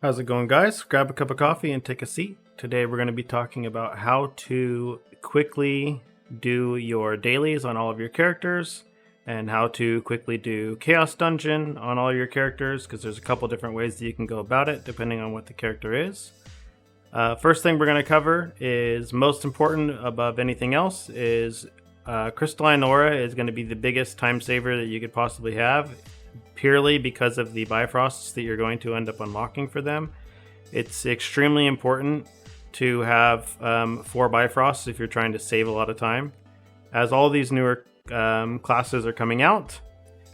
How's it going, guys? Grab a cup of coffee and take a seat. Today we're going to be talking about how to quickly do your dailies on all of your characters and how to quickly do Chaos Dungeon on all your characters, because there's a couple different ways that you can go about it depending on what the character is. First thing we're going to cover is, most important above anything else, is Crystalline Aura is going to be the biggest time saver that you could possibly have, purely because of the Bifrosts that you're going to end up unlocking for them. It's extremely important to have 4 Bifrosts if you're trying to save a lot of time. As all these newer classes are coming out,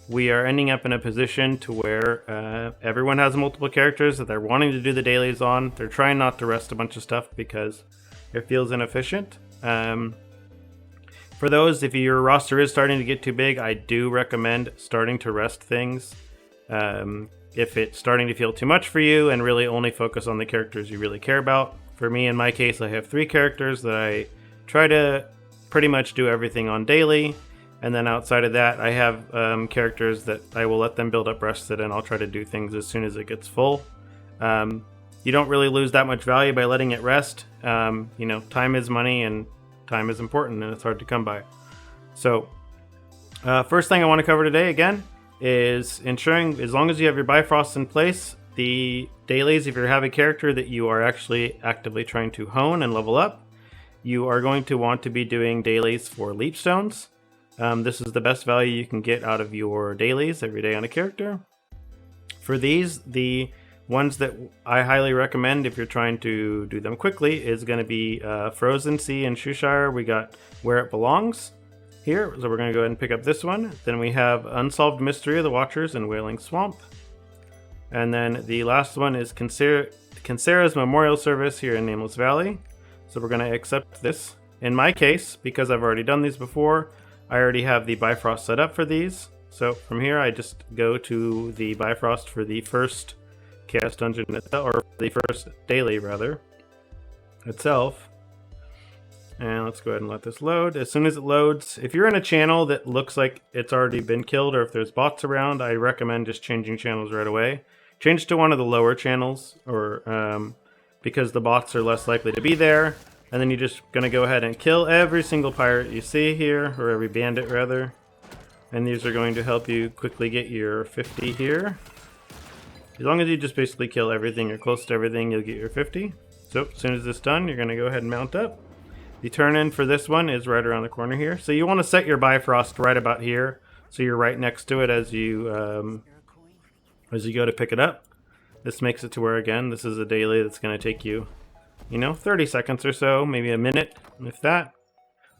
we are ending up in a position to where everyone has multiple characters that they're wanting to do the dailies on. They're trying not to rest a bunch of stuff because it feels inefficient. For those, if your roster is starting to get too big, I do recommend starting to rest things. If it's starting to feel too much for you, and really only focus on the characters you really care about. For me, in my case, I have 3 characters that I try to pretty much do everything on daily. And then outside of that, I have characters that I will let them build up rested, and I'll try to do things as soon as it gets full. You don't really lose that much value by letting it rest. Time is money, and time is important, and it's hard to come by. So first thing I want to cover today, again, is ensuring, as long as you have your Bifrost in place, the dailies, if you have a character that you are actually actively trying to hone and level up, you are going to want to be doing dailies for leap stones. This is the best value you can get out of your dailies every day on a character. For these, the ones that I highly recommend if you're trying to do them quickly is going to be Frozen Sea and Shoeshire. We got Where It Belongs here, so we're going to go ahead and pick up this one. Then we have Unsolved Mystery of the Watchers and Wailing Swamp. And then the last one is Kinsera's Memorial Service here in Nameless Valley. So we're going to accept this. In my case, because I've already done these before, I already have the Bifrost set up for these. So from here, I just go to the Bifrost for the first Chaos Dungeon itself, or the first daily rather, itself. And let's go ahead and let this load. As soon as it loads, if you're in a channel that looks like it's already been killed, or if there's bots around, I recommend just changing channels right away. Change to one of the lower channels, or because the bots are less likely to be there. And then you're just gonna go ahead and kill every single pirate you see here, or every bandit rather. And these are going to help you quickly get your 50 here. As long as you just basically kill everything or close to everything, you'll get your 50. So as soon as it's done, you're going to go ahead and mount up. The turn in for this one is right around the corner here. So you want to set your Bifrost right about here, so you're right next to it as you go to pick it up. This makes it to where, again, this is a daily that's going to take you, 30 seconds or so, maybe a minute, if that.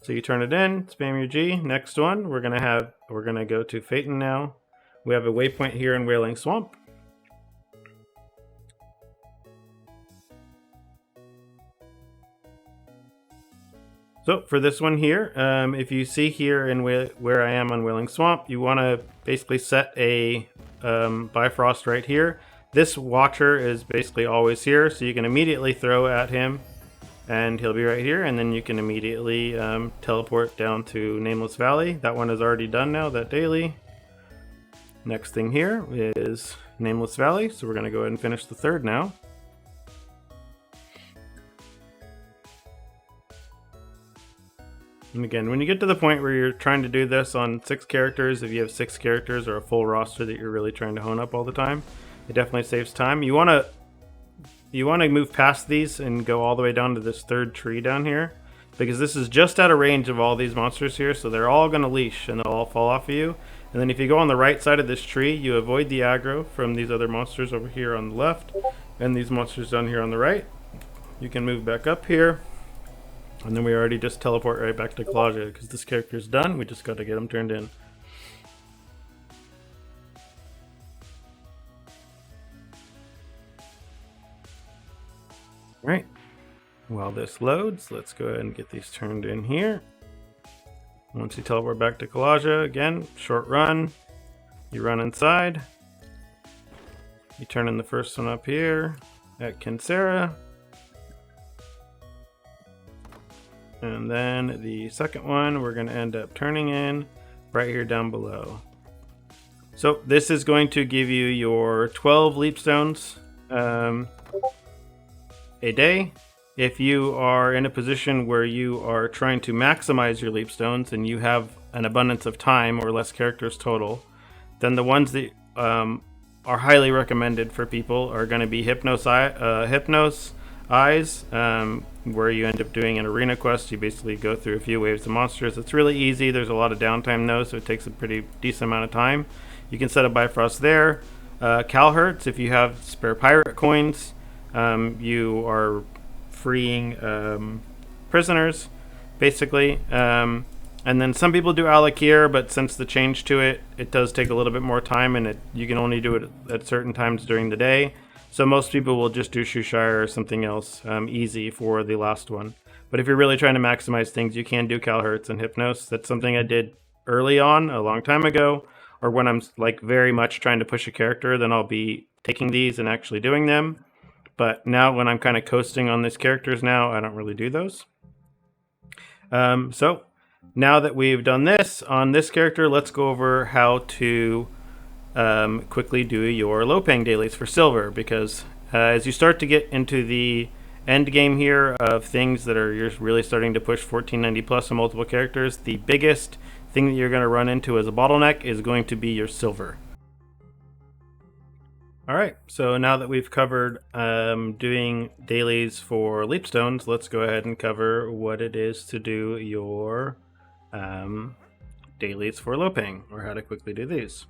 So you turn it in, spam your G. Next one, we're going to go to Phaeton now. We have a waypoint here in Wailing Swamp. So for this one here, if you see here in where I am on Wailing Swamp, you want to basically set a Bifrost right here. This Watcher is basically always here, so you can immediately throw at him and he'll be right here, and then you can immediately teleport down to Nameless Valley. That one is already done now, that daily. Next thing here is Nameless Valley, so we're going to go ahead and finish the third now. And again, when you get to the point where you're trying to do this on 6 characters, if you have 6 characters or a full roster that you're really trying to hone up all the time, it definitely saves time. You want to move past these and go all the way down to this third tree down here, because this is just out of range of all these monsters here, so they're all going to leash and they'll all fall off of you. And then if you go on the right side of this tree, you avoid the aggro from these other monsters over here on the left and these monsters down here on the right. You can move back up here. And then we already just teleport right back to Kalasha, because this character is done. We just got to get him turned in. Alright. While this loads, let's go ahead and get these turned in here. Once you teleport back to Kalasha, again, short run. You run inside. You turn in the first one up here at Kinsera. And then the second one we're going to end up turning in right here down below. So this is going to give you your 12 leap stones a day. If you are in a position where you are trying to maximize your leap stones and you have an abundance of time or less characters total, then the ones that are highly recommended for people are going to be Hypnos Eyes, where you end up doing an arena quest. You basically go through a few waves of monsters. It's really easy. There's a lot of downtime though, so it takes a pretty decent amount of time. You can set a Bifrost there. Calhertz, if you have spare pirate coins, you are freeing prisoners, basically. And then some people do Alakir, but since the change to it, it does take a little bit more time, and you can only do it at certain times during the day. So most people will just do Shoeshire or something else easy for the last one. But if you're really trying to maximize things, you can do Calhertz and Hypnos. That's something I did early on, a long time ago, or when I'm like very much trying to push a character, then I'll be taking these and actually doing them. But now when I'm kind of coasting on these characters now, I don't really do those. So now that we've done this on this character, let's go over how to quickly do your low-paying dailies for silver, because as you start to get into the end game here of things that are you're really starting to push 1490 plus on multiple characters, the biggest thing that you're going to run into as a bottleneck is going to be your silver. Alright, so now that we've covered doing dailies for leapstones, let's go ahead and cover what it is to do your dailies for low paying, or how to quickly do these.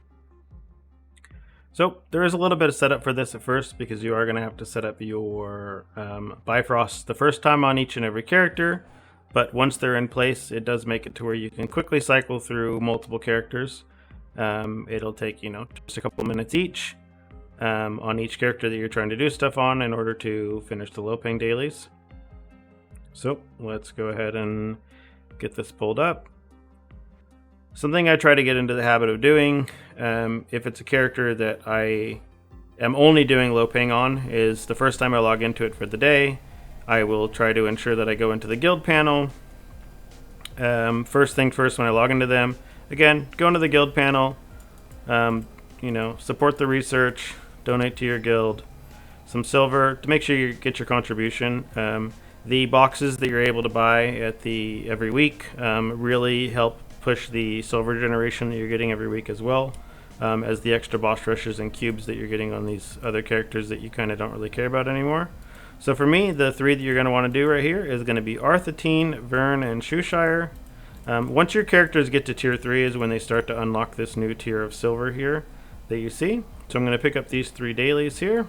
So there is a little bit of setup for this at first, because you are going to have to set up your Bifrosts the first time on each and every character, but once they're in place, it does make it to where you can quickly cycle through multiple characters. It'll take, just a couple minutes each. On each character that you're trying to do stuff on in order to finish the low paying dailies. So let's go ahead and get this pulled up. Something I try to get into the habit of doing, if it's a character that I am only doing low paying on, is the first time I log into it for the day, I will try to ensure that I go into the guild panel. First thing first, when I log into them, again, go into the guild panel, support the research, donate to your guild, some silver to make sure you get your contribution. The boxes that you're able to buy at every week really help push the silver generation that you're getting every week as well, as the extra boss rushes and cubes that you're getting on these other characters that you kind of don't really care about anymore. So for me, the three that you're going to want to do right here is going to be Arthatine, Vern, and Shoeshire. Once your characters get to tier 3 is when they start to unlock this new tier of silver here that you see. So I'm going to pick up these 3 dailies here,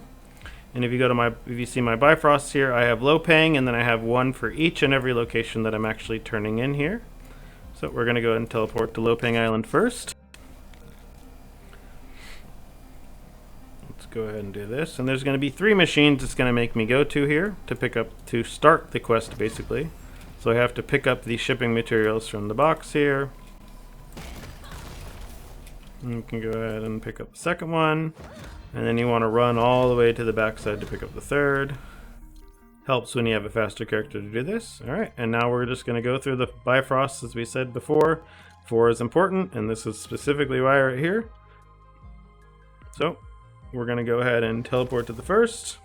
and if you see my Bifrosts here, I have low paying, and then I have one for each and every location that I'm actually turning in here. So we're going to go ahead and teleport to low paying island first. Let's go ahead and do this, and there's going to be 3 machines it's going to make me go to here to start the quest basically. So I have to pick up the shipping materials from the box here. You can go ahead and pick up the second one, and then you want to run all the way to the backside to pick up the third. Helps when you have a faster character to do this. Alright, and now we're just going to go through the Bifrosts as we said before. 4 is important, and this is specifically why right here. So we're going to go ahead and teleport to the first.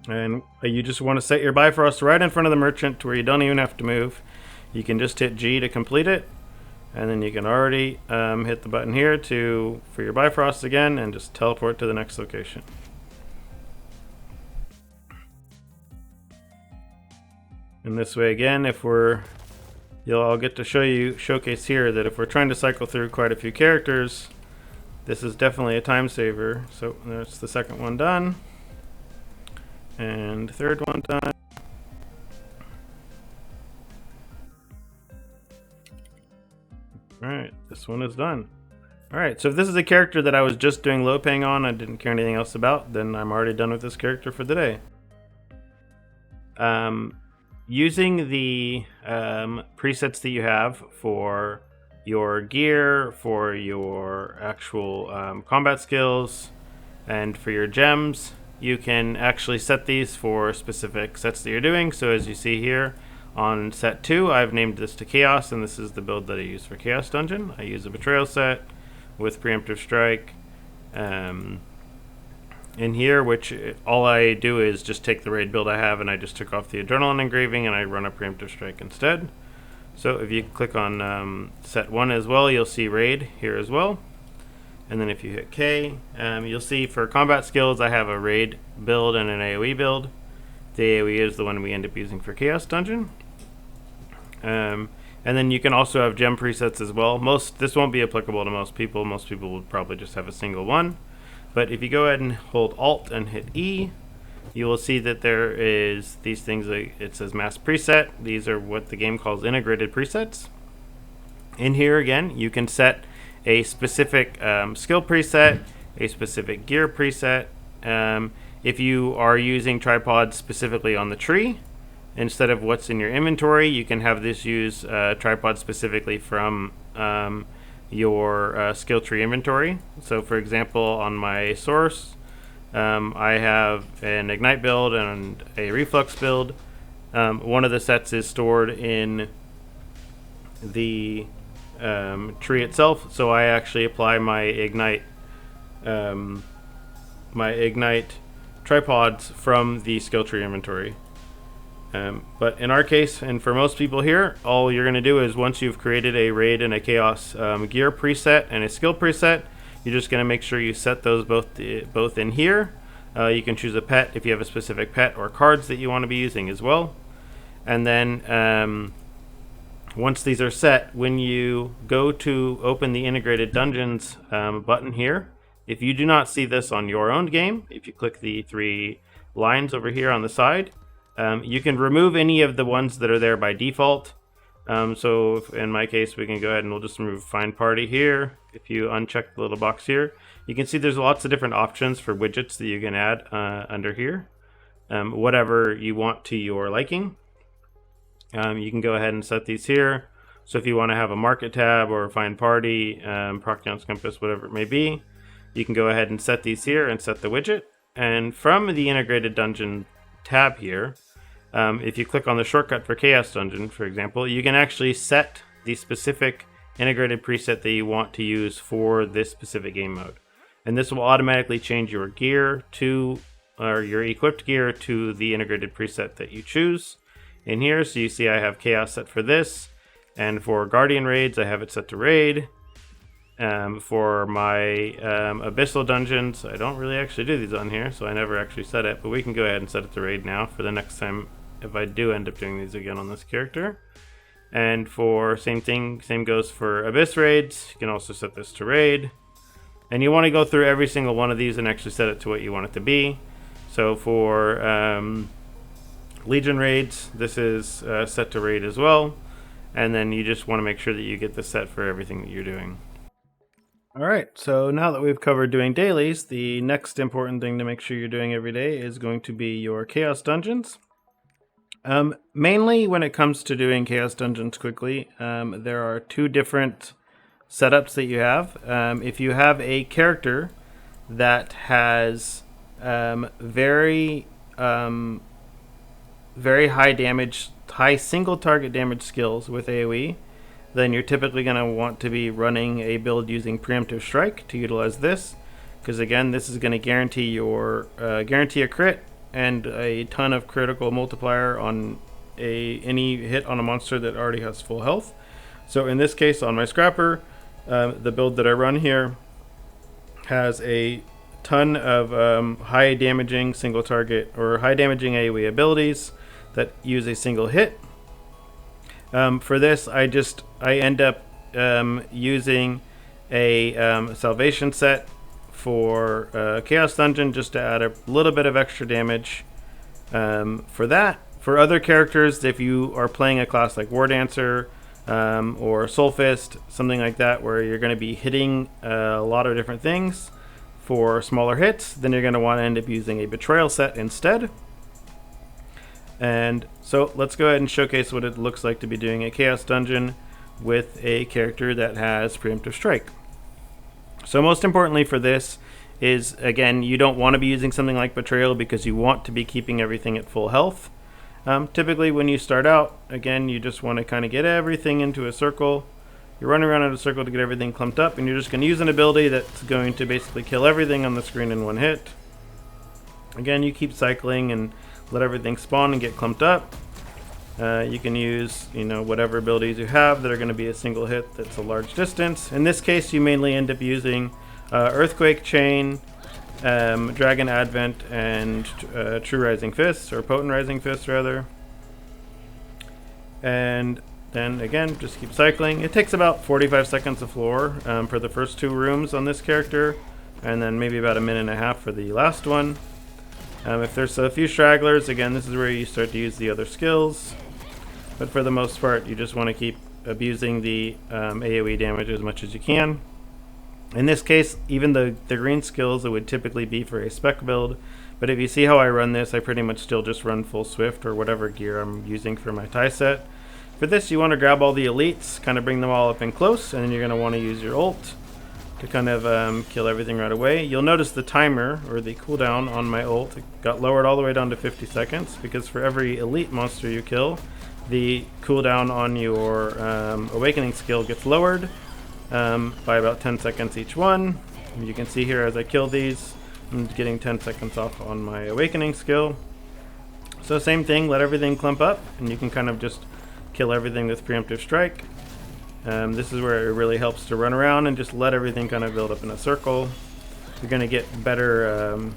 And you just want to set your Bifrost right in front of the merchant to where you don't even have to move. You can just hit G to complete it. And then you can already hit the button here for your Bifrost again and just teleport to the next location. And this way again, I'll get to showcase here that if we're trying to cycle through quite a few characters, this is definitely a time saver. So there's the second one done. And third one done. Alright, this one is done. Alright, so if this is a character that I was just doing low paying on, I didn't care anything else about, then I'm already done with this character for the day. Using the presets that you have for your gear, for your actual combat skills, and for your gems, you can actually set these for specific sets that you're doing. So as you see here, on set 2, I've named this to Chaos, and this is the build that I use for Chaos Dungeon. I use a Betrayal set with Preemptive Strike, in here, which all I do is just take the raid build I have, and I just took off the Adrenaline engraving and I run a Preemptive Strike instead. So if you click on set 1 as well, you'll see raid here as well. And then if you hit K, you'll see for combat skills I have a raid build and an AoE build. The AoE is the one we end up using for Chaos Dungeon. And then you can also have gem presets as well. This won't be applicable to most people. Most people would probably just have a single one. But if you go ahead and hold Alt and hit E, you will see that there is these things. It says Mass Preset. These are what the game calls integrated presets. In here again, you can set a specific skill preset, a specific gear preset. If you are using tripods specifically on the tree, instead of what's in your inventory, you can have this use tripod specifically from your skill tree inventory. So for example, on my source, I have an Ignite build and a Reflux build. One of the sets is stored in the tree itself, so I actually apply my Ignite tripods from the skill tree inventory. But in our case, and for most people here, all you're going to do is once you've created a raid and a chaos gear preset and a skill preset, you're just going to make sure you set those both in here. You can choose a pet if you have a specific pet or cards that you want to be using as well. And then once these are set, when you go to open the Integrated Dungeons button here, if you do not see this on your own game, if you click the 3 lines over here on the side, you can remove any of the ones that are there by default. So in my case, we can go ahead and we'll just remove Find Party here. If you uncheck the little box here, you can see there's lots of different options for widgets that you can add under here. Whatever you want to your liking. You can go ahead and set these here. So if you want to have a Market tab or Find Party, Procton's Compass, whatever it may be, you can go ahead and set these here and set the widget. And from the Integrated Dungeon tab here, if you click on the shortcut for Chaos Dungeon, for example, you can actually set the specific integrated preset that you want to use for this specific game mode. And this will automatically change your gear to, or your equipped gear to the integrated preset that you choose in here. So you see I have Chaos set for this, and for Guardian raids, I have it set to raid. For my Abyssal Dungeons, I don't really actually do these on here, so I never actually set it, but we can go ahead and set it to raid now for the next time if I do end up doing these again on this character. And for same goes for Abyss raids. You can also set this to raid. And you want to go through every single one of these and actually set it to what you want it to be. So for Legion raids, this is set to raid as well. And then you just want to make sure that you get this set for everything that you're doing. Alright, so now that we've covered doing dailies, the next important thing to make sure you're doing every day is going to be your Chaos Dungeons. Mainly when it comes to doing Chaos Dungeons quickly, there are 2 different setups that you have. If you have a character that has very high damage, high single target damage skills with AoE, then you're typically going to want to be running a build using Preemptive Strike to utilize this, because again, this is going to guarantee a crit and a ton of critical multiplier on any hit on a monster that already has full health. So in this case, on my Scrapper, the build that I run here has a ton of high damaging single target or high damaging AoE abilities that use a single hit. For this, I end up using a Salvation set for Chaos Dungeon just to add a little bit of extra damage for that. For other characters, if you are playing a class like War Dancer or Soul Fist, something like that, where you're going to be hitting a lot of different things for smaller hits, then you're going to want to end up using a Betrayal set instead. And so let's go ahead and showcase what it looks like to be doing a Chaos Dungeon with a character that has Preemptive Strike. So most importantly for this is, again, you don't want to be using something like Betrayal because you want to be keeping everything at full health. Typically when you start out, again, you just want to kind of get everything into a circle. You're running around in a circle to get everything clumped up, and you're just going to use an ability that's going to basically kill everything on the screen in one hit. Again, you keep cycling and let everything spawn and get clumped up. You can use, whatever abilities you have that are going to be a single hit that's a large distance. In this case, you mainly end up using Earthquake Chain, Dragon Advent, and True Rising Fist, or Potent Rising Fist rather. And then again, just keep cycling. It takes about 45 seconds of floor for the first 2 rooms on this character, and then maybe about a minute and a half for the last one. If there's a few stragglers, again, this is where you start to use the other skills. But for the most part, you just want to keep abusing the AoE damage as much as you can. In this case, even the green skills, it would typically be for a spec build. But if you see how I run this, I pretty much still just run full Swift or whatever gear I'm using for my tie set. For this, you want to grab all the elites, kind of bring them all up in close, and then you're going to want to use your ult to kind of kill everything right away. You'll notice the timer, or the cooldown on my ult, got lowered all the way down to 50 seconds, because for every elite monster you kill, the cooldown on your awakening skill gets lowered by about 10 seconds each one. You can see here as I kill these, I'm getting 10 seconds off on my awakening skill. So same thing, let everything clump up, and you can kind of just kill everything with Preemptive Strike. This is where it really helps to run around and just let everything kind of build up in a circle. You're going to get better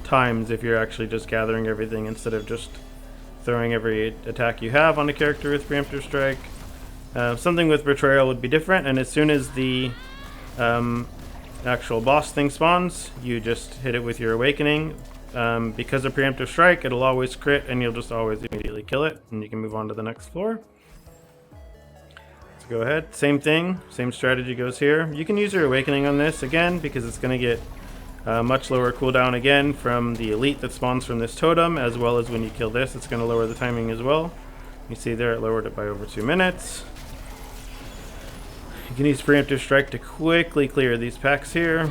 times if you're actually just gathering everything instead of just throwing every attack you have on a character with Preemptive Strike. Something with Betrayal would be different, and as soon as the actual boss thing spawns, you just hit it with your Awakening. Because of Preemptive Strike, it'll always crit, and you'll just always immediately kill it, and you can move on to the next floor. Go ahead, same thing, same strategy goes here. You can use your Awakening on this again because it's going to get much lower cooldown again from the elite that spawns from this totem, as well as when you kill this, it's going to lower the timing as well. You see there, it lowered it by over 2 minutes. You can use Preemptive Strike to quickly clear these packs here.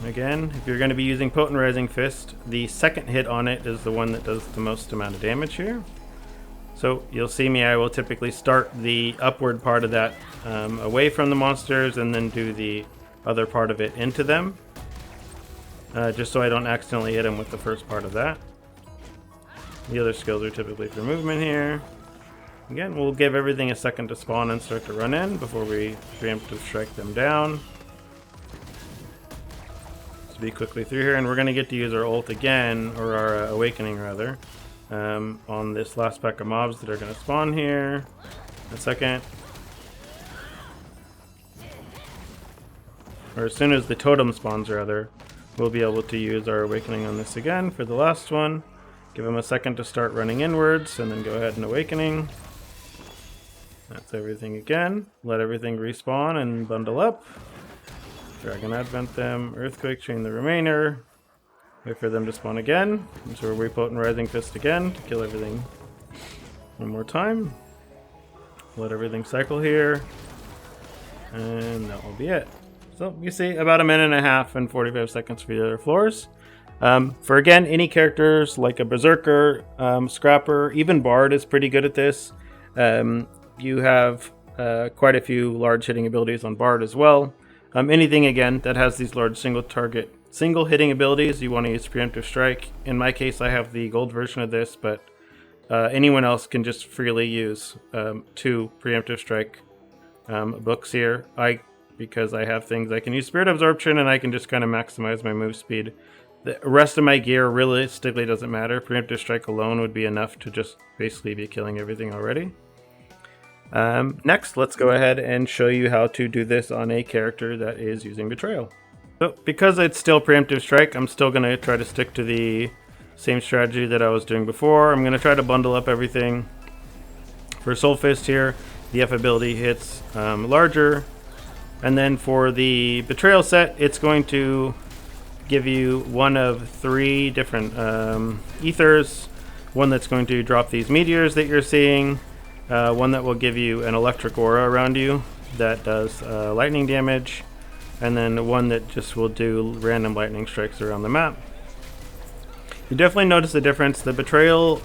Again, if you're going to be using Potent Rising Fist, the second hit on it is the one that does the most amount of damage here. So you'll see me, I will typically start the upward part of that away from the monsters and then do the other part of it into them. Just so I don't accidentally hit them with the first part of that. The other skills are typically for movement here. Again, we'll give everything a second to spawn and start to run in before we Preemptive Strike them down. Just be quickly through here, and we're going to get to use our ult again, or our Awakening rather. On this last pack of mobs that are going to spawn here in a second. Or as soon as the totem spawns rather, we'll be able to use our Awakening on this again for the last one. Give them a second to start running inwards, and then go ahead and Awakening. That's everything again. Let everything respawn and bundle up. Dragon Advent them, Earthquake Chain the remainder. Wait for them to spawn again. So we're Potent Rising Fist again to kill everything one more time. Let everything cycle here. And that will be it. So you see about a minute and a half and 45 seconds for the other floors. For again, any characters like a Berserker, Scrapper, even Bard is pretty good at this. You have quite a few large hitting abilities on Bard as well. Anything again that has these large single hitting abilities, you want to use Preemptive Strike. In my case, I have the gold version of this, but anyone else can just freely use 2 Preemptive Strike books here. Because I have things, I can use Spirit Absorption, and I can just kind of maximize my move speed. The rest of my gear realistically doesn't matter. Preemptive Strike alone would be enough to just basically be killing everything already. Next, let's go ahead and show you how to do this on a character that is using Betrayal. So because it's still Preemptive Strike, I'm still going to try to stick to the same strategy that I was doing before. I'm going to try to bundle up everything. For Soul Fist here, the F ability hits larger. And then for the Betrayal set, it's going to give you one of 3 different ethers. One that's going to drop these meteors that you're seeing. One that will give you an electric aura around you that does lightning damage. And then one that just will do random lightning strikes around the map. You definitely notice the difference. The Betrayal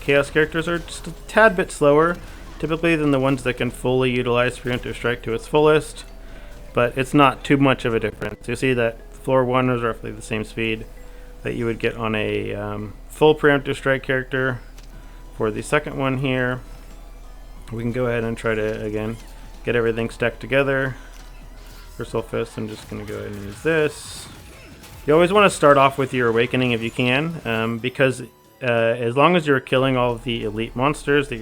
Chaos characters are just a tad bit slower, typically, than the ones that can fully utilize Preemptive Strike to its fullest. But it's not too much of a difference. You see that floor 1 is roughly the same speed. that you would get on a full preemptive strike character. For the second one here, we can go ahead and try to, again, get everything stacked together. For Solstice, I'm just going to go ahead and use this. You always want to start off with your Awakening if you can, because as long as you're killing all of the elite monsters that